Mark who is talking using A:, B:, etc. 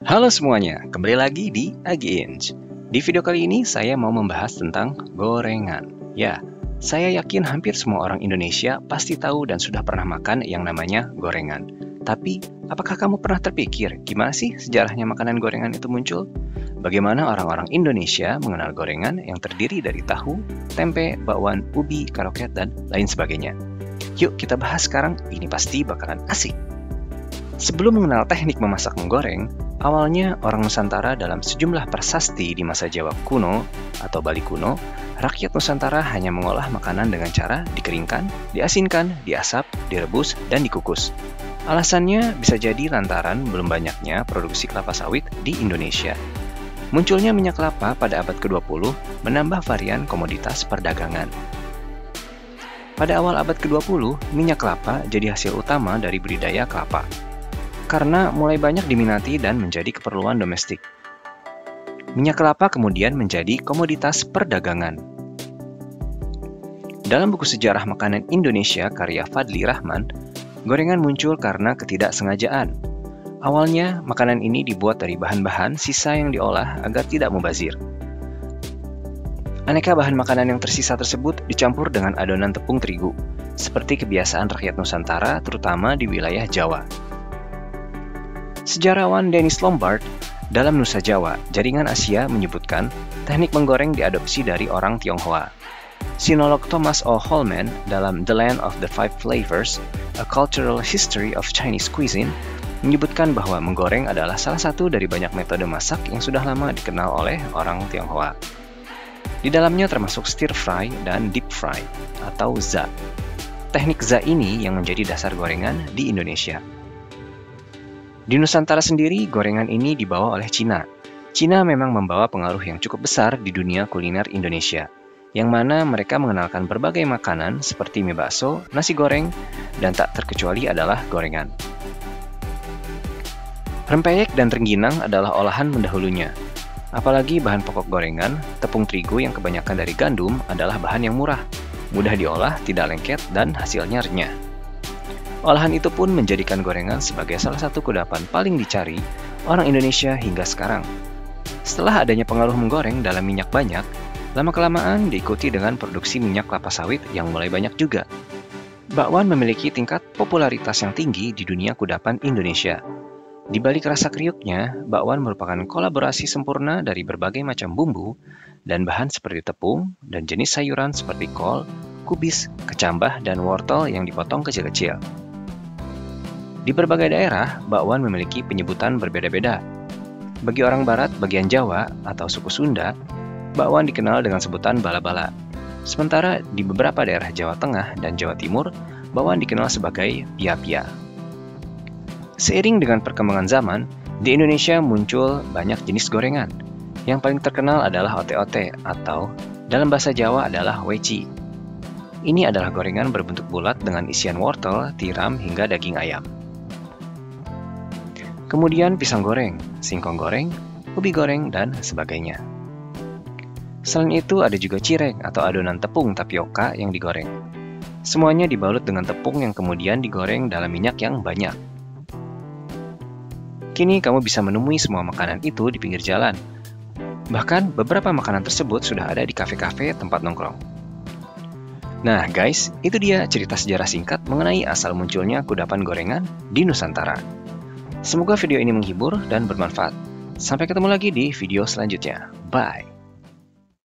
A: Halo semuanya, kembali lagi di Agi Inch. Di video kali ini saya mau membahas tentang gorengan. Ya, saya yakin hampir semua orang Indonesia pasti tahu dan sudah pernah makan yang namanya gorengan. Tapi, apakah kamu pernah terpikir gimana sih sejarahnya makanan gorengan itu muncul? Bagaimana orang-orang Indonesia mengenal gorengan yang terdiri dari tahu, tempe, bakwan, ubi, karaoke, dan lain sebagainya? Yuk kita bahas sekarang, ini pasti bakalan asik. Sebelum mengenal teknik memasak menggoreng, awalnya orang Nusantara dalam sejumlah prasasti di masa Jawa kuno atau Bali kuno, rakyat Nusantara hanya mengolah makanan dengan cara dikeringkan, diasinkan, diasap, direbus, dan dikukus. Alasannya bisa jadi lantaran belum banyaknya produksi kelapa sawit di Indonesia. Munculnya minyak kelapa pada abad ke-20 menambah varian komoditas perdagangan. Pada awal abad ke-20, minyak kelapa jadi hasil utama dari budidaya kelapa, karena mulai banyak diminati dan menjadi keperluan domestik. Minyak kelapa kemudian menjadi komoditas perdagangan. Dalam buku sejarah makanan Indonesia karya Fadli Rahman, gorengan muncul karena ketidaksengajaan. Awalnya, makanan ini dibuat dari bahan-bahan sisa yang diolah agar tidak mubazir. Aneka bahan makanan yang tersisa tersebut dicampur dengan adonan tepung terigu, seperti kebiasaan rakyat Nusantara terutama di wilayah Jawa. Sejarawan Dennis Lombard dalam Nusa Jawa, Jaringan Asia menyebutkan teknik menggoreng diadopsi dari orang Tionghoa. Sinolog Thomas O. Holman dalam The Land of the Five Flavors, A Cultural History of Chinese Cuisine, menyebutkan bahwa menggoreng adalah salah satu dari banyak metode masak yang sudah lama dikenal oleh orang Tionghoa. Di dalamnya termasuk stir fry dan deep fry atau za. Teknik za ini yang menjadi dasar gorengan di Indonesia. Di Nusantara sendiri, gorengan ini dibawa oleh Cina. Cina memang membawa pengaruh yang cukup besar di dunia kuliner Indonesia, yang mana mereka mengenalkan berbagai makanan seperti mie bakso, nasi goreng, dan tak terkecuali adalah gorengan. Rempeyek dan rengginang adalah olahan mendahulunya. Apalagi bahan pokok gorengan, tepung terigu yang kebanyakan dari gandum adalah bahan yang murah, mudah diolah, tidak lengket, dan hasilnya renyah. Olahan itu pun menjadikan gorengan sebagai salah satu kudapan paling dicari orang Indonesia hingga sekarang. Setelah adanya pengaruh menggoreng dalam minyak banyak, lama-kelamaan diikuti dengan produksi minyak kelapa sawit yang mulai banyak juga. Bakwan memiliki tingkat popularitas yang tinggi di dunia kudapan Indonesia. Di balik rasa kriuknya, bakwan merupakan kolaborasi sempurna dari berbagai macam bumbu dan bahan seperti tepung dan jenis sayuran seperti kol, kubis, kecambah, dan wortel yang dipotong kecil-kecil. Di berbagai daerah, bakwan memiliki penyebutan berbeda-beda. Bagi orang barat bagian Jawa atau suku Sunda, bakwan dikenal dengan sebutan bala-bala. Sementara di beberapa daerah Jawa Tengah dan Jawa Timur, bakwan dikenal sebagai pia-pia. Seiring dengan perkembangan zaman, di Indonesia muncul banyak jenis gorengan. Yang paling terkenal adalah ote-ote atau dalam bahasa Jawa adalah weci. Ini adalah gorengan berbentuk bulat dengan isian wortel, tiram, hingga daging ayam. Kemudian pisang goreng, singkong goreng, ubi goreng, dan sebagainya. Selain itu ada juga cireng atau adonan tepung tapioka yang digoreng. Semuanya dibalut dengan tepung yang kemudian digoreng dalam minyak yang banyak. Kini kamu bisa menemui semua makanan itu di pinggir jalan. Bahkan beberapa makanan tersebut sudah ada di kafe-kafe tempat nongkrong. Nah guys, itu dia cerita sejarah singkat mengenai asal munculnya kudapan gorengan di Nusantara. Semoga video ini menghibur dan bermanfaat. Sampai ketemu lagi di video selanjutnya. Bye!